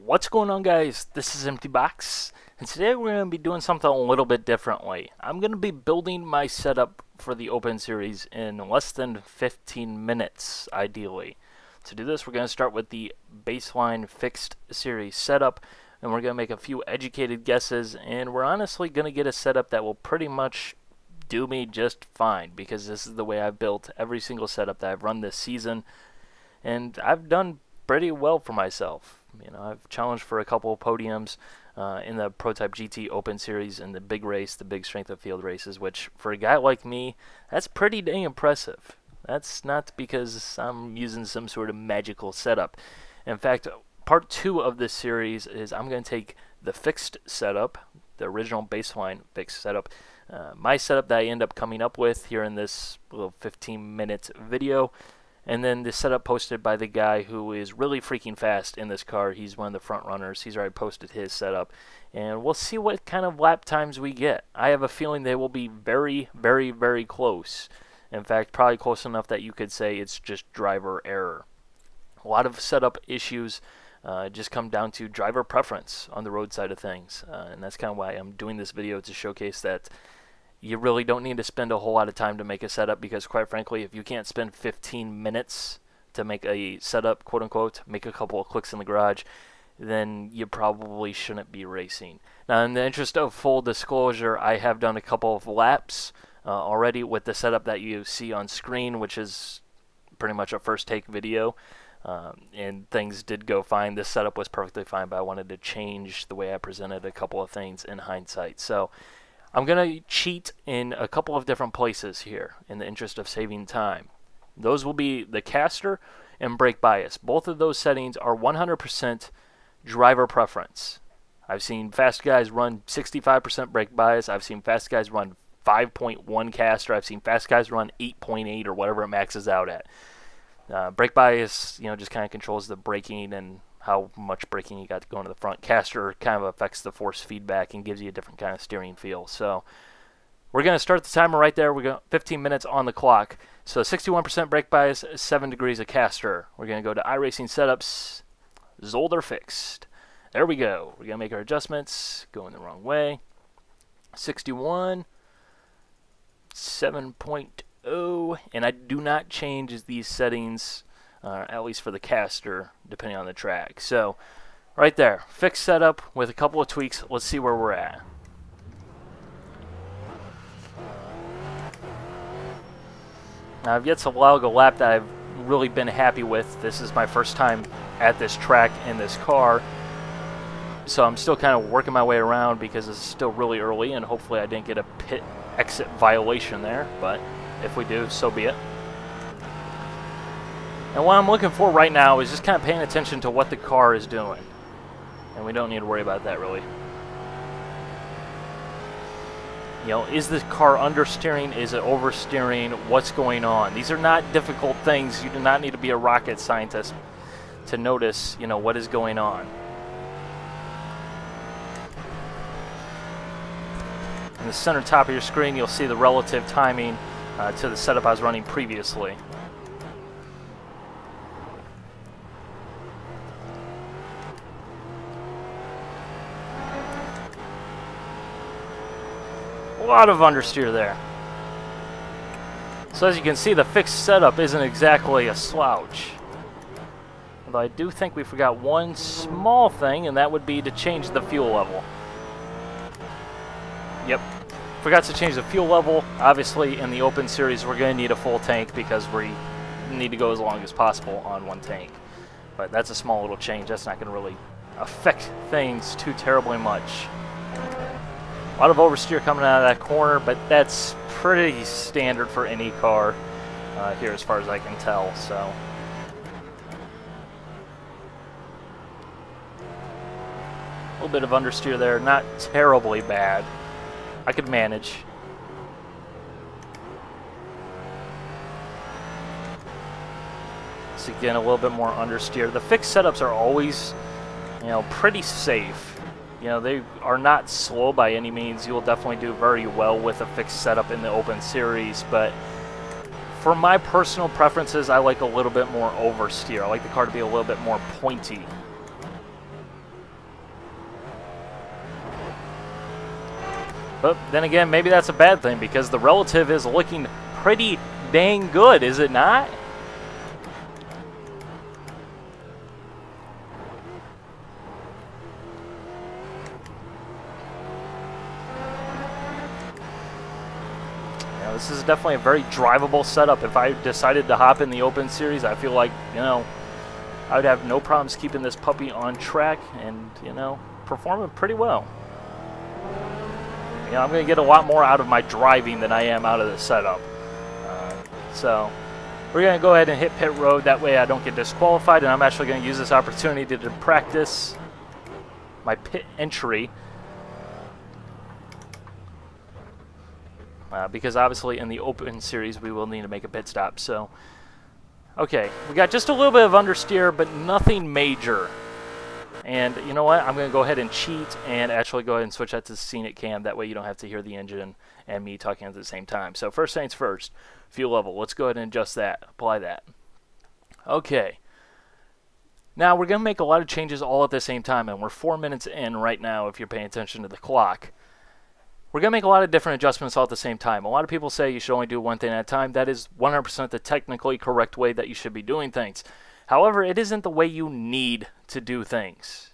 What's going on, guys? This is Empty Box, and today we're going to be doing something a little bit differently. I'm going to be building my setup for the Open Series in less than 15 minutes, ideally. To do this, we're going to start with the baseline fixed series setup, and we're going to make a few educated guesses, and we're honestly going to get a setup that will pretty much do me just fine, because this is the way I've built every single setup that I've run this season, and I've done pretty well for myself. You know, I've challenged for a couple of podiums in the Prototype GT Open Series and the big race, the big strength of field races, which for a guy like me, that's pretty dang impressive. That's not because I'm using some sort of magical setup. In fact, part 2 of this series is I'm going to take the fixed setup, the original baseline fixed setup, my setup that I end up coming up with here in this little 15-minute video, and then the setup posted by the guy who is really freaking fast in this car. He's one of the front runners. He's already posted his setup. And we'll see what kind of lap times we get. I have a feeling they will be very, very, very close. In fact, probably close enough that you could say it's just driver error. A lot of setup issues just come down to driver preference on the road side of things. And that's kind of why I'm doing this video, to showcase that you really don't need to spend a whole lot of time to make a setup, because quite frankly, if you can't spend 15 minutes to make a setup, quote unquote, make a couple of clicks in the garage, then you probably shouldn't be racing. Now, in the interest of full disclosure, I have done a couple of laps already with the setup that you see on screen, which is pretty much a first take video, and things did go fine. This setup was perfectly fine, but I wanted to change the way I presented a couple of things in hindsight. So I'm going to cheat in a couple of different places here in the interest of saving time. Those will be the caster and brake bias. Both of those settings are 100% driver preference. I've seen fast guys run 65% brake bias. I've seen fast guys run 5.1 caster. I've seen fast guys run 8.8 or whatever it maxes out at. Brake bias, you know, just kind of controls the braking and how much braking you got to go into the front. Caster kind of affects the force feedback and gives you a different kind of steering feel. So we're going to start the timer right there. We're going 15 minutes on the clock. So 61% brake bias, 7 degrees of caster. We're going to go to iRacing setups, Zolder fixed. There we go. We're going to make our adjustments. Going the wrong way. 61, 7.0, and I do not change these settings, at least for the caster, depending on the track. So, right there, fixed setup with a couple of tweaks. Let's see where we're at. Now, I've yet to log a lap that I've really been happy with. This is my first time at this track in this car, so I'm still kind of working my way around because it's still really early, and hopefully I didn't get a pit exit violation there, but if we do, so be it. And what I'm looking for right now is just kind of paying attention to what the car is doing. And we don't need to worry about that, really. You know, is the car understeering? Is it oversteering? What's going on? These are not difficult things. You do not need to be a rocket scientist to notice, you know, what is going on. In the center top of your screen, you'll see the relative timing to the setup I was running previously. A lot of understeer there. So as you can see, the fixed setup isn't exactly a slouch. Although I do think we forgot one small thing, and that would be to change the fuel level. Yep, forgot to change the fuel level. Obviously, in the Open Series, we're going to need a full tank because we need to go as long as possible on one tank. But that's a small little change. That's not going to really affect things too terribly much. A lot of oversteer coming out of that corner, but that's pretty standard for any car here as far as I can tell. So a little bit of understeer there, not terribly bad. I could manage. So again, a little bit more understeer. The fixed setups are always, you know, pretty safe. You know, they are not slow by any means. You will definitely do very well with a fixed setup in the Open Series, but for my personal preferences, I like a little bit more oversteer. I like the car to be a little bit more pointy. But then again, maybe that's a bad thing because the relative is looking pretty dang good, is it not? This is definitely a very drivable setup. If I decided to hop in the Open Series, I feel like, you know, I would have no problems keeping this puppy on track and, you know, performing pretty well. You know, I'm going to get a lot more out of my driving than I am out of the setup. So we're going to go ahead and hit pit road. That way I don't get disqualified, and I'm actually going to use this opportunity to practice my pit entry. Because obviously in the Open Series we will need to make a pit stop. So, okay, we got just a little bit of understeer, but nothing major. And you know what? I'm going to go ahead and cheat and actually go ahead and switch that to scenic cam. That way you don't have to hear the engine and me talking at the same time. So first things first, fuel level. Let's go ahead and adjust that, apply that. Okay. Now we're going to make a lot of changes all at the same time, and we're 4 minutes in right now if you're paying attention to the clock. We're going to make a lot of different adjustments all at the same time. A lot of people say you should only do one thing at a time. That is 100% the technically correct way that you should be doing things. However, it isn't the way you need to do things.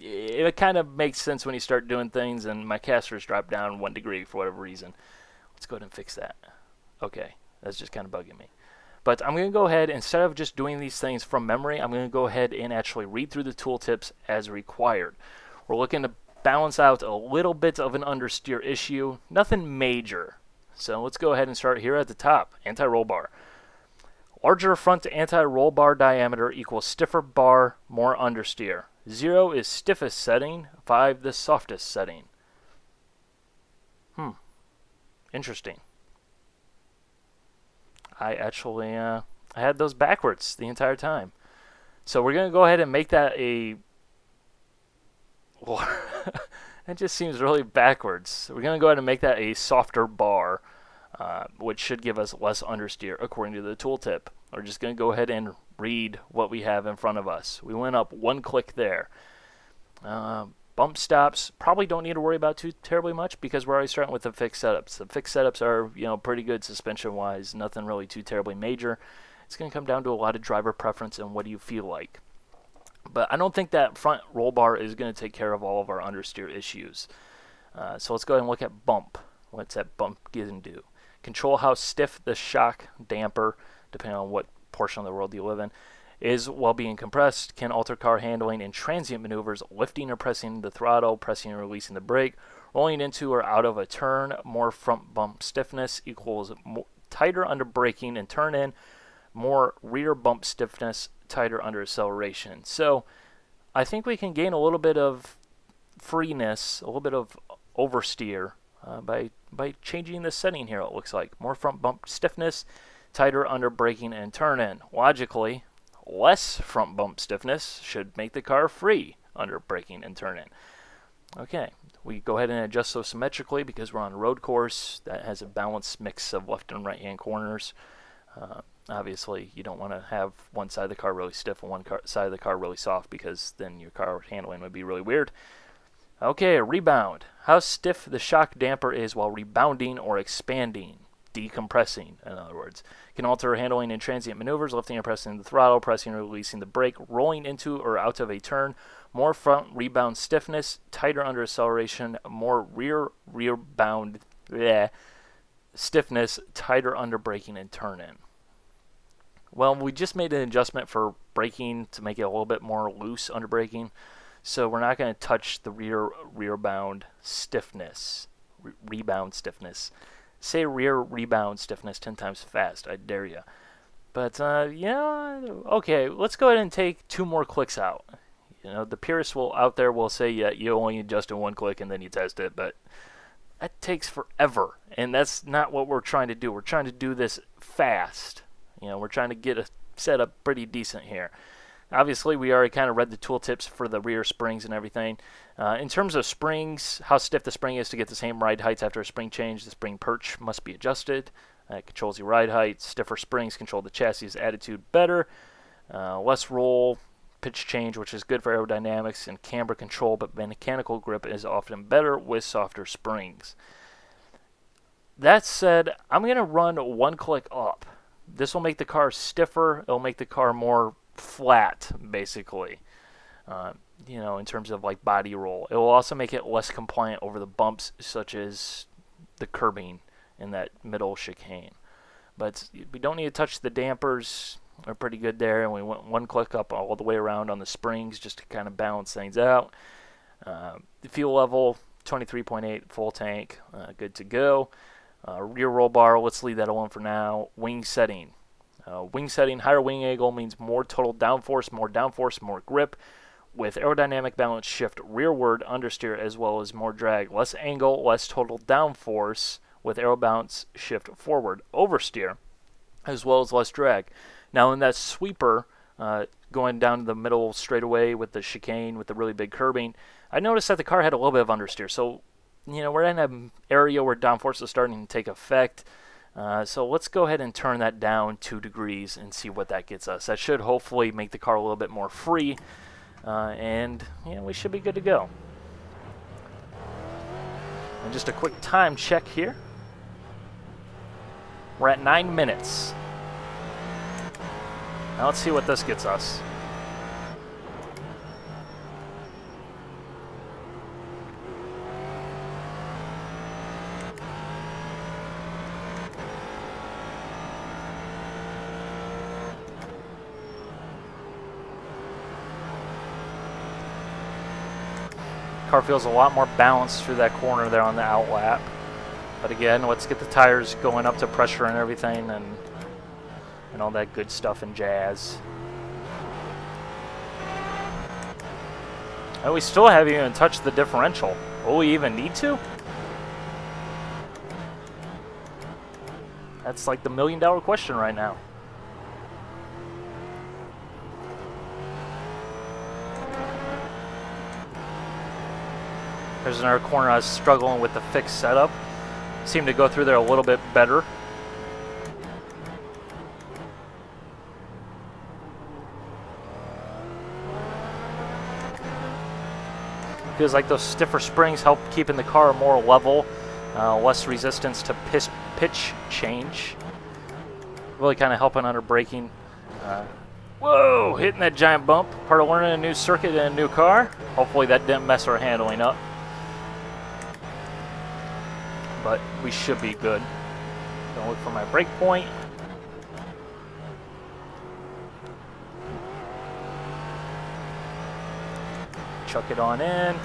It kind of makes sense when you start doing things, and my casters drop down 1 degree for whatever reason. Let's go ahead and fix that. Okay, that's just kind of bugging me. But I'm going to go ahead, instead of just doing these things from memory, I'm going to go ahead and actually read through the tooltips as required. We're looking to balance out a little bit of an understeer issue, nothing major. So let's go ahead and start here at the top. Anti-roll bar. Larger front anti-roll bar diameter equals stiffer bar, more understeer. 0 is stiffest setting, 5 the softest setting. Interesting. I actually I had those backwards the entire time. So we're going to go ahead and make that a... It just seems really backwards. So we're going to go ahead and make that a softer bar, which should give us less understeer according to the tooltip. We're just going to go ahead and read what we have in front of us. We went up 1 click there. Bump stops, probably don't need to worry about too terribly much because we're already starting with the fixed setups. The fixed setups are, you know, pretty good suspension-wise, nothing really too terribly major. It's going to come down to a lot of driver preference and what do you feel like. But I don't think that front roll bar is going to take care of all of our understeer issues. So let's go ahead and look at bump. What's that bump going to do? Control how stiff the shock damper, depending on what portion of the world you live in, is while being compressed. Can alter car handling in transient maneuvers, lifting or pressing the throttle, pressing or releasing the brake, rolling into or out of a turn. More front bump stiffness equals tighter under braking and turn in. More rear bump stiffness, tighter under acceleration. So I think we can gain a little bit of freeness, a little bit of oversteer by changing the setting here. It looks like more front bump stiffness, tighter under braking and turn in. Logically, less front bump stiffness should make the car free under braking and turn in. Okay, we go ahead and adjust those symmetrically because we're on a road course that has a balanced mix of left and right hand corners. Obviously, you don't want to have one side of the car really stiff and one side of the car really soft because then your car handling would be really weird. Okay, rebound. How stiff the shock damper is while rebounding or expanding, decompressing, in other words. Can alter handling in transient maneuvers, lifting or pressing the throttle, pressing or releasing the brake, rolling into or out of a turn. More front rebound stiffness, tighter under acceleration, more rear rebound stiffness, tighter under braking and turn in. Well, we just made an adjustment for braking to make it a little bit more loose under braking, so we're not going to touch the rear bound stiffness, rebound stiffness. Say rear rebound stiffness 10 times fast, I dare you. But yeah, okay, let's go ahead and take 2 more clicks out. You know, the purists out there will say, yeah, you only adjust in 1 click and then you test it, but that takes forever, and that's not what we're trying to do. We're trying to do this fast. You know, we're trying to get a setup pretty decent here. Obviously, we already kind of read the tooltips for the rear springs and everything. In terms of springs, how stiff the spring is to get the same ride heights after a spring change, the spring perch must be adjusted. It controls your ride height. Stiffer springs control the chassis attitude better. Less roll pitch change, which is good for aerodynamics and camber control, but mechanical grip is often better with softer springs. That said, I'm going to run one click up. This will make the car stiffer. It'll make the car more flat, basically, you know, in terms of like body roll. It will also make it less compliant over the bumps, such as the curbing in that middle chicane. But we don't need to touch the dampers. They're pretty good there, and we went one click up all the way around on the springs just to kind of balance things out. The fuel level, 23.8 full tank, good to go. Rear roll bar, let's leave that alone for now. Wing setting. Wing setting, higher wing angle means more total downforce, more grip. With aerodynamic balance shift rearward understeer as well as more drag. Less angle, less total downforce with aero balance shift forward oversteer as well as less drag. Now in that sweeper, going down the middle straightaway with the chicane with the really big curbing, I noticed that the car had a little bit of understeer. So, you know, we're in an area where downforce is starting to take effect. So let's go ahead and turn that down 2 degrees and see what that gets us. That should hopefully make the car a little bit more free. And yeah, we should be good to go. And just a quick time check here. We're at 9 minutes. Now let's see what this gets us. Car feels a lot more balanced through that corner there on the out lap. But again, let's get the tires going up to pressure and everything and all that good stuff and jazz. And we still haven't even touched the differential. Will we even need to? That's like the $1,000,000 question right now. There's another corner I was struggling with the fixed setup. Seemed to go through there a little bit better. Feels like those stiffer springs help keeping the car more level, less resistance to pitch change. Really kind of helping under braking. Whoa, hitting that giant bump. Part of learning a new circuit in a new car. Hopefully that didn't mess our handling up. But we should be good. Gonna look for my brake point. Chuck it on in.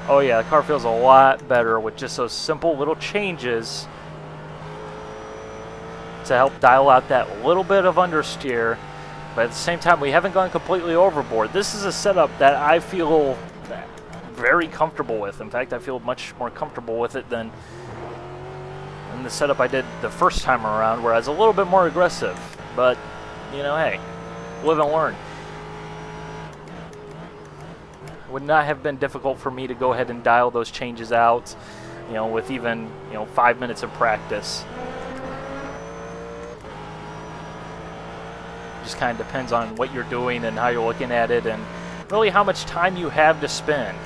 Oh yeah, the car feels a lot better with just those simple little changes to help dial out that little bit of understeer, but at the same time we haven't gone completely overboard. This is a setup that I feel very comfortable with. In fact, I feel much more comfortable with it than the setup I did the first time around, where I was a little bit more aggressive. But, you know, hey, live and learn. It would not have been difficult for me to go ahead and dial those changes out, you know, with even, 5 minutes of practice. Just kind of depends on what you're doing and how you're looking at it and really how much time you have to spend.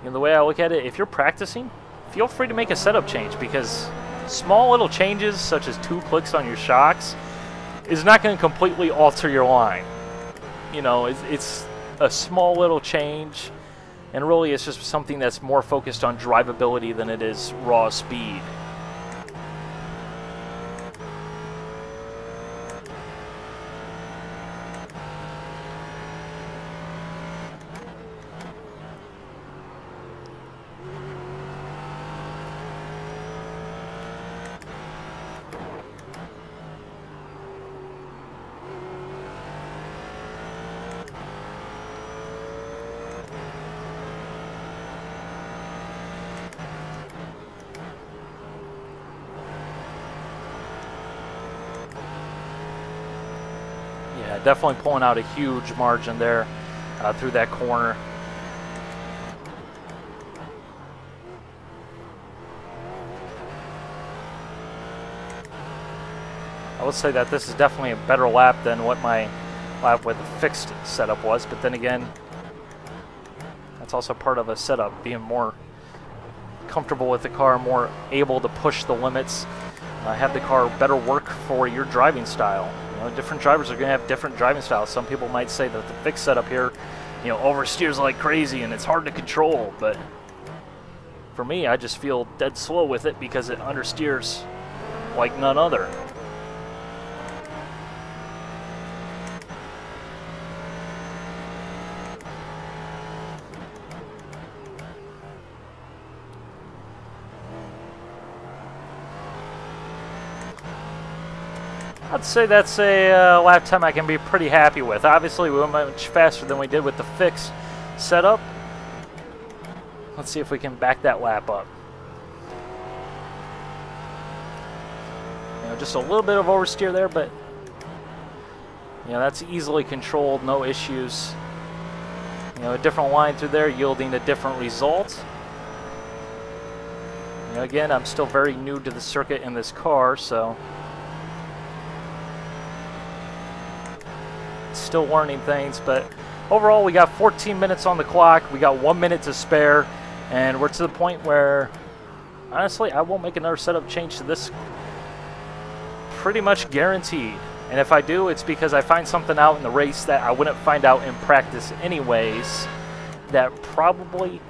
The way I look at it, if you're practicing, feel free to make a setup change, because small little changes such as 2 clicks on your shocks is not going to completely alter your line. It's a small little change, and really it's just something that's more focused on drivability than it is raw speed. Definitely pulling out a huge margin there through that corner. I would say that this is definitely a better lap than what my lap with a fixed setup was, but then again, that's also part of a setup, being more comfortable with the car, more able to push the limits, have the car better work for your driving style. You know, different drivers are going to have different driving styles. Some people might say that the fixed setup here, you know, oversteers like crazy and it's hard to control, but for me, I just feel dead slow with it because it understeers like none other. I'd say that's a lap time I can be pretty happy with. Obviously, we went much faster than we did with the fixed setup. Let's see if we can back that lap up. You know, just a little bit of oversteer there, but you know, that's easily controlled, no issues. You know, a different line through there yielding a different result. You know, again, I'm still very new to the circuit in this car, so still learning things, but overall we got 14 minutes on the clock. We got 1 minute to spare, and we're to the point where honestly I won't make another setup change to this, pretty much guaranteed. And if I do, it's because I find something out in the race that I wouldn't find out in practice anyways, that probably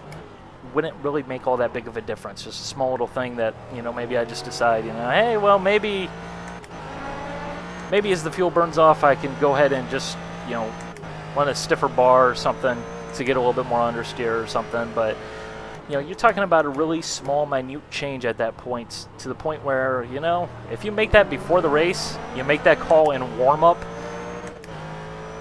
wouldn't really make all that big of a difference. Just a small little thing that, you know, maybe I just decide, you know, hey, well, maybe as the fuel burns off, I can go ahead and just, you know, run a stiffer bar or something to get a little bit more understeer or something. But, you know, you're talking about a really small, minute change at that point, to the point where, you know, if you make that before the race, you make that call in warm-up,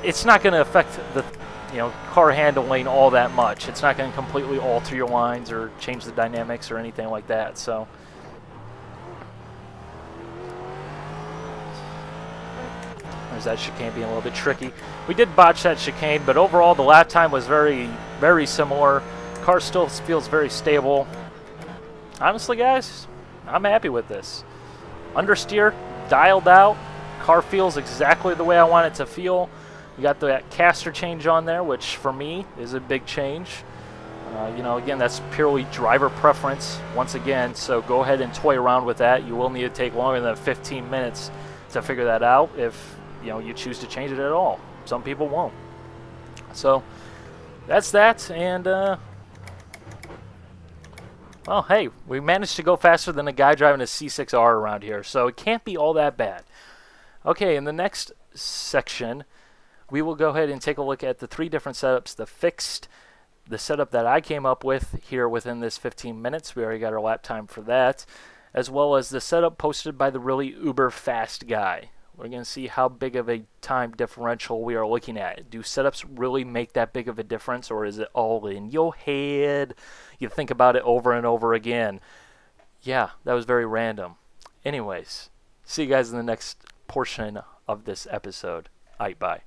it's not going to affect the, you know, car handling all that much. It's not going to completely alter your lines or change the dynamics or anything like that. So there's that chicane being a little bit tricky. We did botch that chicane, but overall the lap time was very, very similar. Car still feels very stable. Honestly, guys, I'm happy with this. Understeer, dialed out. Car feels exactly the way I want it to feel. You got that caster change on there, which for me is a big change. You know, again, that's purely driver preference once again, so go ahead and toy around with that. You will need to take longer than 15 minutes to figure that out if, you know, you choose to change it at all. Some people won't. So that's that, and well, hey, we managed to go faster than a guy driving a C6R around here, so it can't be all that bad. Okay, in the next section, we will go ahead and take a look at the 3 different setups: the fixed, the setup that I came up with here within this 15 minutes. We already got our lap time for that, as well as the setup posted by the really uber fast guy. We're going to see how big of a time differential we are looking at. Do setups really make that big of a difference, or is it all in your head? You think about it over and over again. Yeah, that was very random. Anyways, see you guys in the next portion of this episode. Aight, bye.